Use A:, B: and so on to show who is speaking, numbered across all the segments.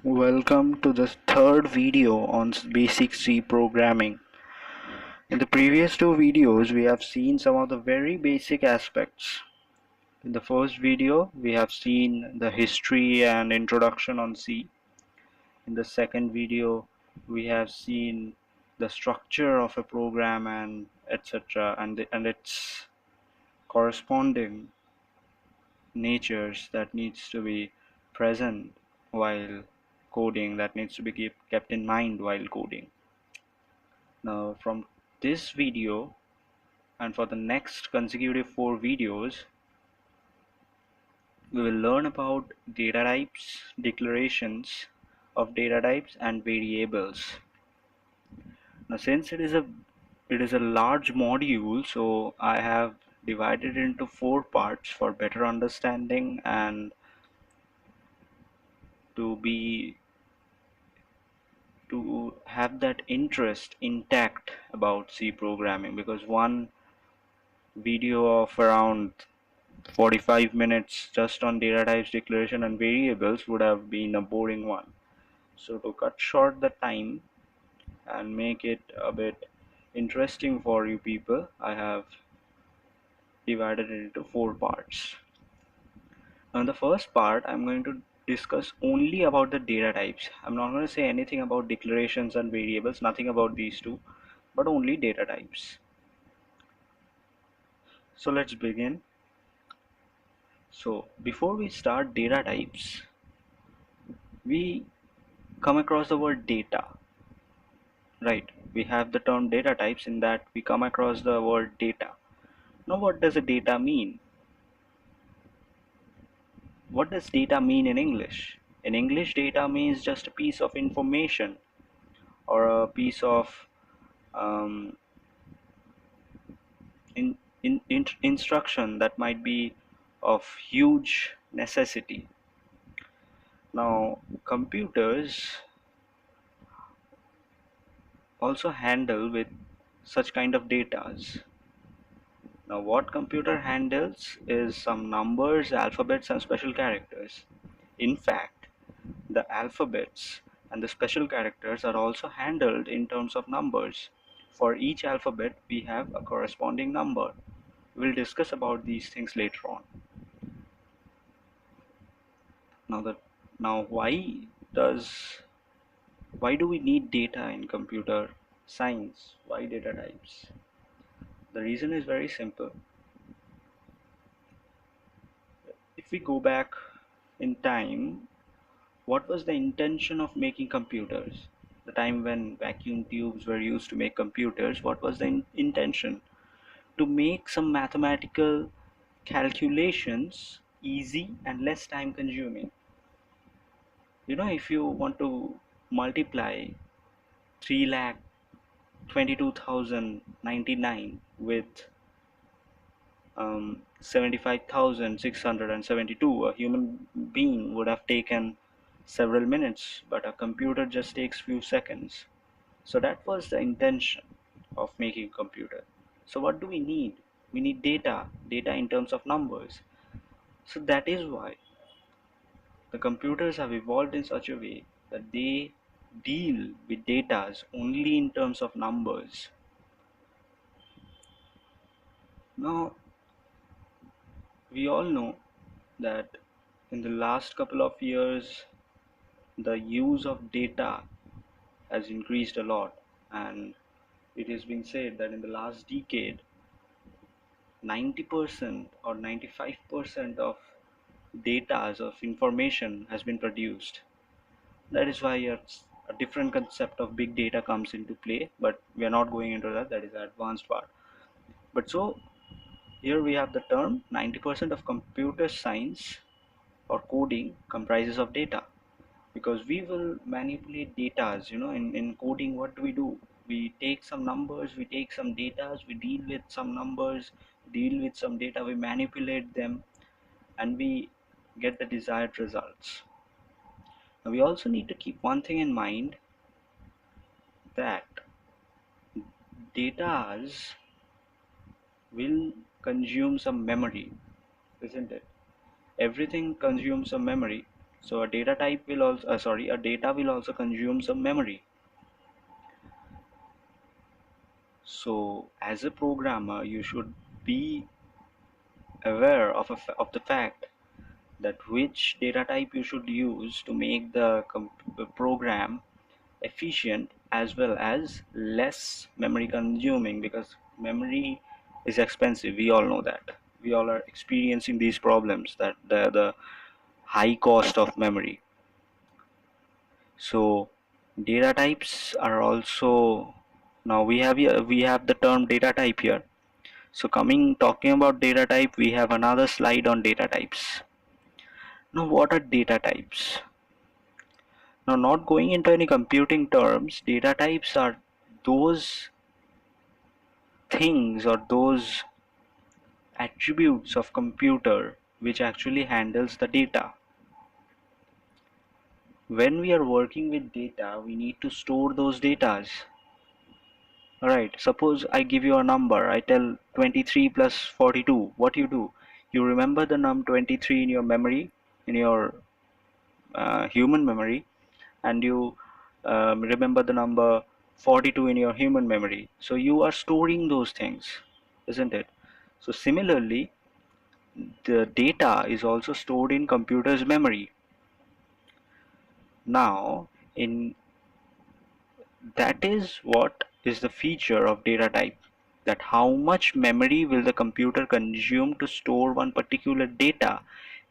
A: Welcome to the third video on basic C programming. In the previous two videos, we have seen some of the very basic aspects. In the first video, we have seen the history and introduction on C. In the second video, we have seen the structure of a program and etc. and its corresponding natures that needs to be present while coding, that needs to be kept in mind while coding. Now from this video and for the next consecutive 4 videos, we will learn about data types, declarations of data types and variables. Now since it is a large module, so I have divided it into 4 parts for better understanding and to be to have that interest intact about C programming, because one video of around 45 minutes just on data types, declaration and variables would have been a boring one. So to cut short the time and make it a bit interesting for you people, I have divided it into 4 parts. Now in the first part, I'm going to discuss only about the data types. I'm not going to say anything about declarations and variables, nothing about these two, but only data types. So let's begin. So before we start data types, we come across the word data, right? We have the term data types, in that we come across the word data. Now what does a data mean? What does data mean in English? In English, data means just a piece of information or a piece of um, instruction that might be of huge necessity. Now computers also handle with such kind of datas. Now what computer handles is some numbers, alphabets and special characters. In fact, the alphabets and the special characters are also handled in terms of numbers. For each alphabet we have a corresponding number. We'll discuss about these things later on. Now that now does why do we need data in computer science? Why data types? The reason is very simple. If we go back in time, what was the intention of making computers? The time when vacuum tubes were used to make computers, what was the intention? To make some mathematical calculations easy and less time consuming. If you want to multiply 3,22,099 with 75,672, a human being would have taken several minutes, but a computer just takes few seconds. So that was the intention of making a computer. So what do we need? We need data in terms of numbers. So that is why the computers have evolved in such a way that they deal with data only in terms of numbers. Now, we all know that in the last couple of years, the use of data has increased a lot, and it has been said that in the last decade, 90% or 95% of data of information has been produced. That is why a different concept of big data comes into play, but we are not going into that. That is the advanced part. But so here we have the term 90% of computer science or coding comprises of data, because we will manipulate data. In coding, what do? We take some numbers, we take some data, we deal with some numbers, deal with some data, we manipulate them, and we get the desired results. Now we also need to keep one thing in mind, that data will consume some memory, isn't it? Everything consumes some memory. So a data type will also, a data will also consume some memory. So as a programmer, you should be aware of the fact that which data type you should use to make the program efficient as well as less memory consuming, because memory is expensive. We all know that. We all are experiencing these problems, that the high cost of memory. So data types are also, now we have here, we have the term data type here. So talking about data type, we have another slide on data types. Now what are data types? Now, not going into any computing terms, data types are those things or those attributes of computer which actually handles the data. When we are working with data, we need to store those datas. Alright, suppose I give you a number, I tell 23 plus 42, what you do? You remember the num 23 in your memory, in your human memory, and you remember the number 42 in your human memory. So you are storing those things, isn't it? So similarly, the data is also stored in computer's memory. Now, in that is what is the feature of data type, that how much memory will the computer consume to store one particular data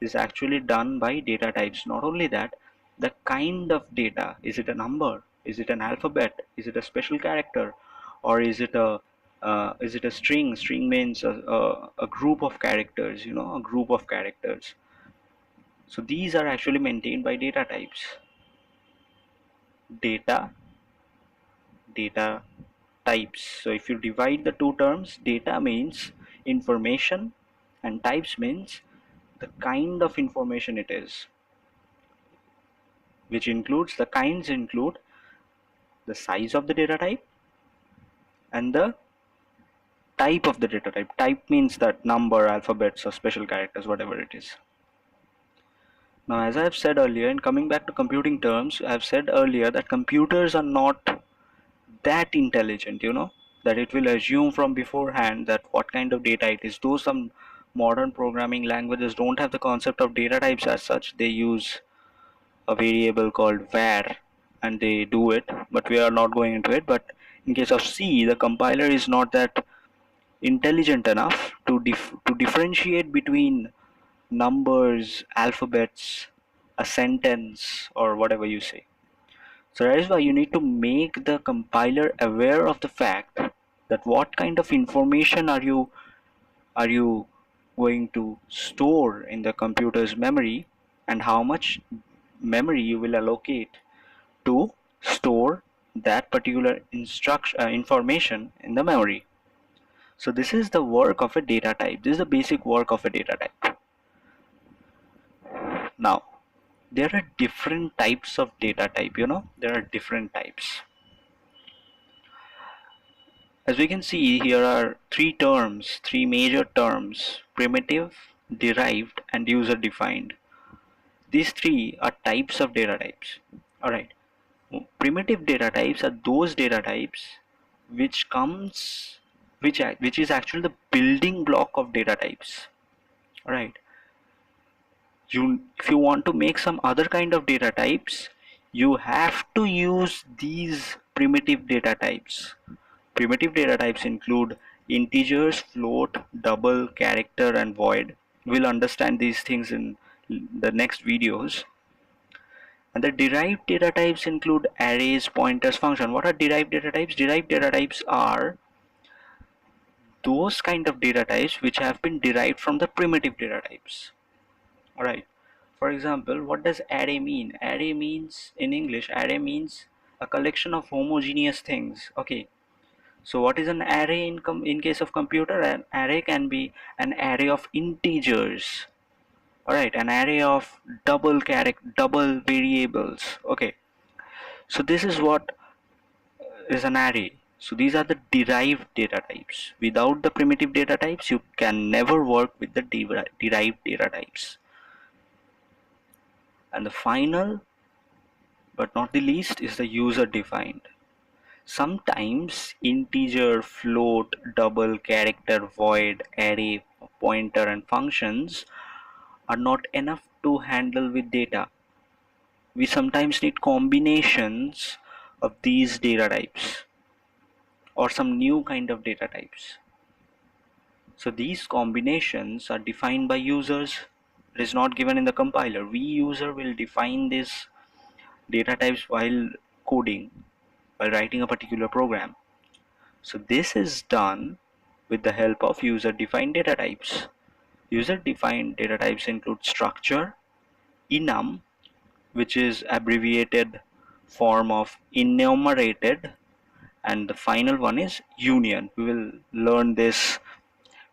A: is actually done by data types. Not only that, the kind of data, is it a number, is it an alphabet, is it a special character, or is it a string means a group of characters, a group of characters. So these are actually maintained by data types. Data data types. So if you divide the two terms, data means information and types means the kind of information it is, which includes, the kinds include the size of the data type and the type of the data type. Type means that number, alphabets, or special characters, whatever it is. Now, as I have said earlier, in coming back to computing terms, I have said earlier that computers are not that intelligent, that it will assume from beforehand that what kind of data it is. Though some modern programming languages don't have the concept of data types as such, they use a variable called var and they do it, but we are not going into it. But in case of C, the compiler is not that intelligent enough to differentiate between numbers, alphabets, a sentence, or whatever you say. So that is why you need to make the compiler aware of the fact that what kind of information are you going to store in the computer's memory, and how much memory you will allocate to store that particular information in the memory. So this is the work of a data type. This is the basic work of a data type. Now, there are different types of data type, there are different types. As we can see, here are three major terms: primitive, derived, and user defined. These three are types of data types. Alright. Primitive data types are those data types which comes which is actually the building block of data types. Alright. If you want to make some other kind of data types, you have to use these primitive data types. Primitive data types include integers, float, double, character, and void. We'll understand these things in the next videos. And the derived data types include arrays, pointers, function. What are derived data types? Derived data types are those kind of data types which have been derived from the primitive data types. Alright. For example, what does array mean? Array means, in English, array means a collection of homogeneous things. Okay. So what is an array in case of computer? An array can be an array of integers. Alright, an array of double variables. Okay. So this is what is an array. So these are the derived data types. Without the primitive data types, you can never work with the derived data types. And the final but not the least is the user defined. Sometimes integer, float, double, character, void, array, pointer and functions are not enough to handle with data. We sometimes need combinations of these data types or some new kind of data types. So these combinations are defined by users. It is not given in the compiler. We user will define these data types while coding, while writing a particular program. So this is done with the help of user-defined data types. User-defined data types include structure, enum, which is abbreviated form of enumerated, and the final one is union. We will learn this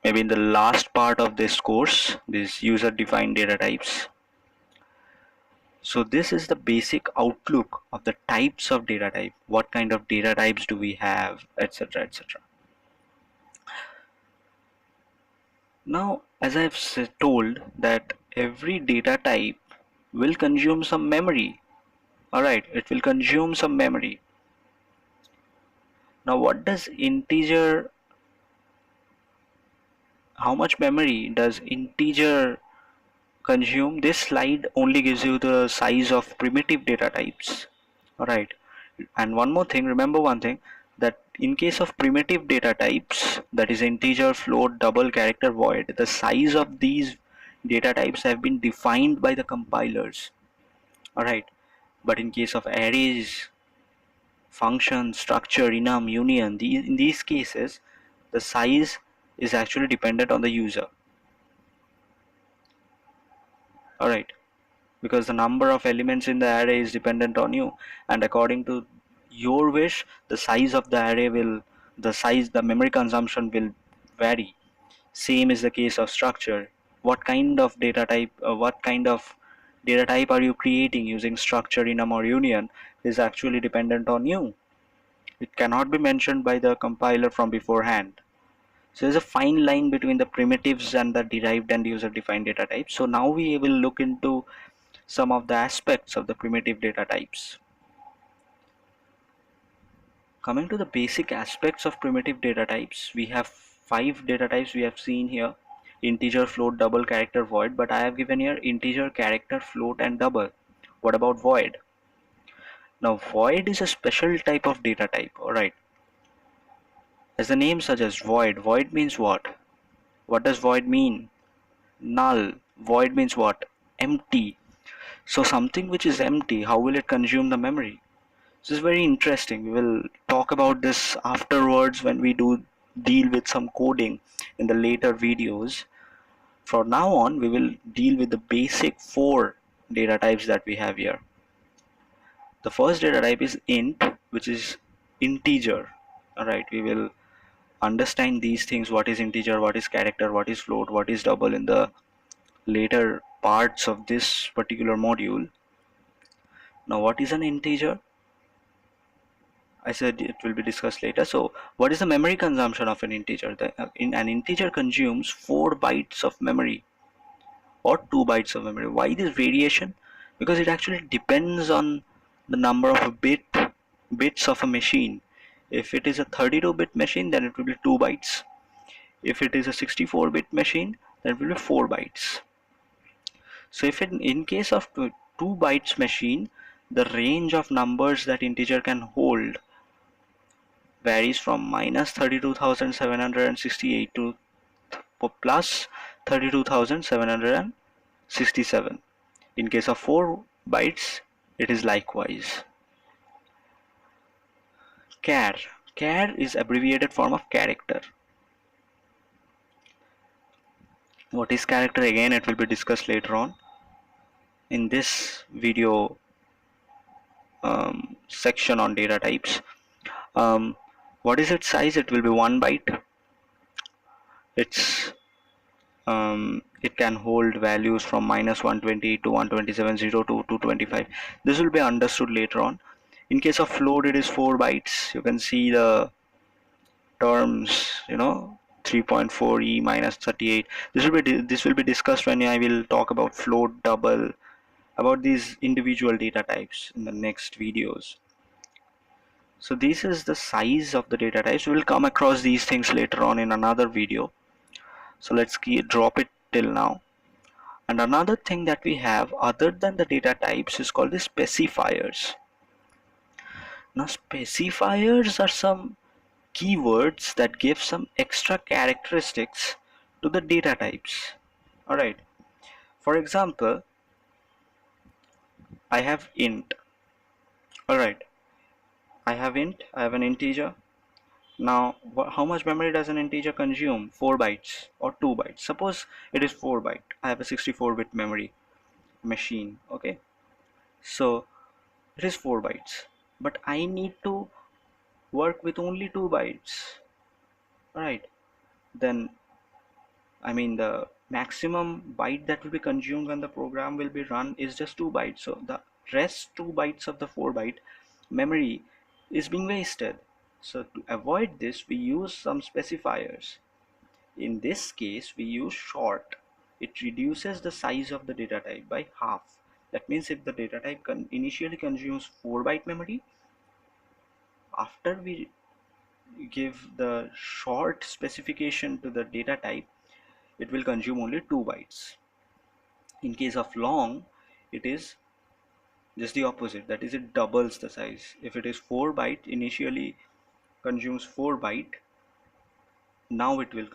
A: maybe in the last part of this course, these user-defined data types. So this is the basic outlook of the types of data type. What kind of data types do we have, etc., etc. Now, as I've told that every data type will consume some memory. Alright, it will consume some memory. Now, what does integer, how much memory does integer consume? This slide only gives you the size of primitive data types. Alright, and one more thing, remember one thing, that in case of primitive data types, that is integer, float, double, character, void, the size of these data types have been defined by the compilers. Alright, but in case of arrays, function, structure, enum, union, in these cases, the size is actually dependent on the user. Alright, because the number of elements in the array is dependent on you, and according to your wish, the size of the array will, the memory consumption will vary. Same is the case of structure. What kind of data type, are you creating using structure, enum or union is actually dependent on you. It cannot be mentioned by the compiler from beforehand. So there's a fine line between the primitives and the derived and user defined data types. So now we will look into some of the aspects of the primitive data types. Coming to the basic aspects of primitive data types, we have 5 data types we have seen here: integer, float, double, character, void, but I have given here integer, character, float and double. What about void? Now void is a special type of data type. Alright, as the name suggests, void means what? What does void mean? Null. Void means what? Empty. So something which is empty, how will it consume the memory? This is very interesting. We will talk about this afterwards when we do deal with some coding in the later videos. From now on, we will deal with the basic 4 data types that we have here. The first data type is int, which is integer. Alright, we will understand these things: what is integer, what is character, what is float, what is double, in the later parts of this particular module. Now, what is an integer? I said it will be discussed later. So what is the memory consumption of an integer? An integer consumes 4 bytes of memory or 2 bytes of memory. Why this variation? Because it actually depends on the number of bits of a machine. If it is a 32-bit machine, then it will be 2 bytes. If it is a 64-bit machine, then it will be 4 bytes. So if in case of 2 bytes machine, the range of numbers that integer can hold varies from minus 32,768 to plus 32,767. In case of 4 bytes, it is likewise. Char. Char is abbreviated form of character. What is character? Again, it will be discussed later on in this video section on data types. What is its size? It will be 1 byte. It can hold values from minus 120 to 127, 0 to 225. This will be understood later on. In case of float, it is 4 bytes. You can see the terms, 3.4 e minus 38. This will be discussed when I will talk about float, double, about these individual data types in the next videos. So this is the size of the data types. We'll come across these things later on in another video. So let's drop it till now. And another thing that we have other than the data types is called the specifiers. Now specifiers are some keywords that give some extra characteristics to the data types. Alright, for example, I have int. Alright, I have an integer. Now, how much memory does an integer consume? 4 bytes or 2 bytes. Suppose it is 4 byte. I have a 64-bit memory machine. Okay, so it is 4 bytes, but I need to work with only 2 bytes. Alright, then the maximum byte that will be consumed when the program will be run is just 2 bytes. So the rest 2 bytes of the 4 byte memory is being wasted. So to avoid this, we use some specifiers. In this case, we use short. It reduces the size of the data type by half. That means if the data type initially consumes 4 byte memory, after we give the short specification to the data type, it will consume only 2 bytes. In case of long, it is just the opposite, that is, it doubles the size. If it is 4 byte, initially consumes 4 byte, now it will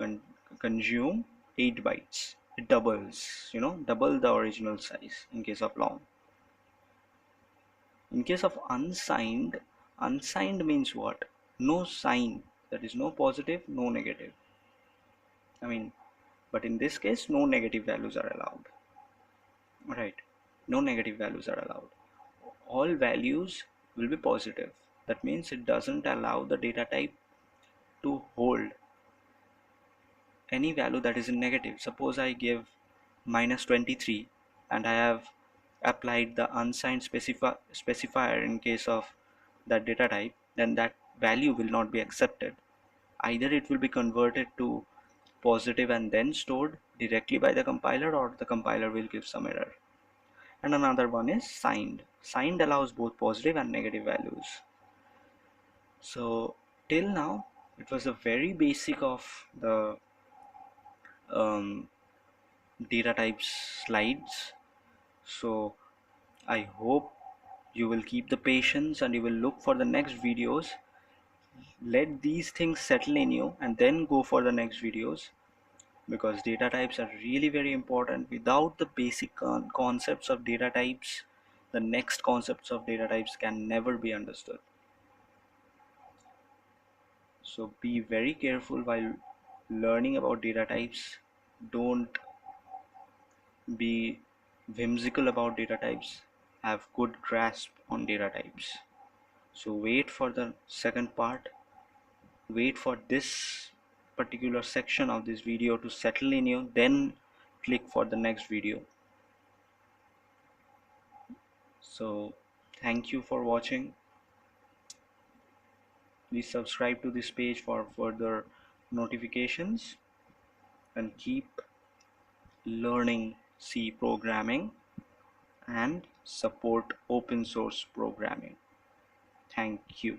A: consume 8 bytes. It doubles, double the original size in case of long. In case of unsigned, unsigned means what? No sign, that is no positive, no negative. But in this case, no negative values are allowed. Right, no negative values are allowed. All values will be positive. That means it doesn't allow the data type to hold any value that is in negative. Suppose I give minus 23 and I have applied the unsigned specifier in case of that data type, then that value will not be accepted. Either it will be converted to positive and then stored directly by the compiler, or the compiler will give some error. And another one is signed. Signed allows both positive and negative values. So till now it was a very basic of the um, data types slides. So I hope you will keep the patience and you will look for the next videos. Let these things settle in you and then go for the next videos, because data types are really very important. Without the basic concepts of data types, the next concepts of data types can never be understood. So be very careful while learning about data types. Don't be whimsical about data types. Have good grasp on data types. So wait for the second part. Wait for this particular section of this video to settle in you, then click for the next video. So thank you for watching. Please subscribe to this page for further notifications and keep learning C programming and support open source programming. Thank you.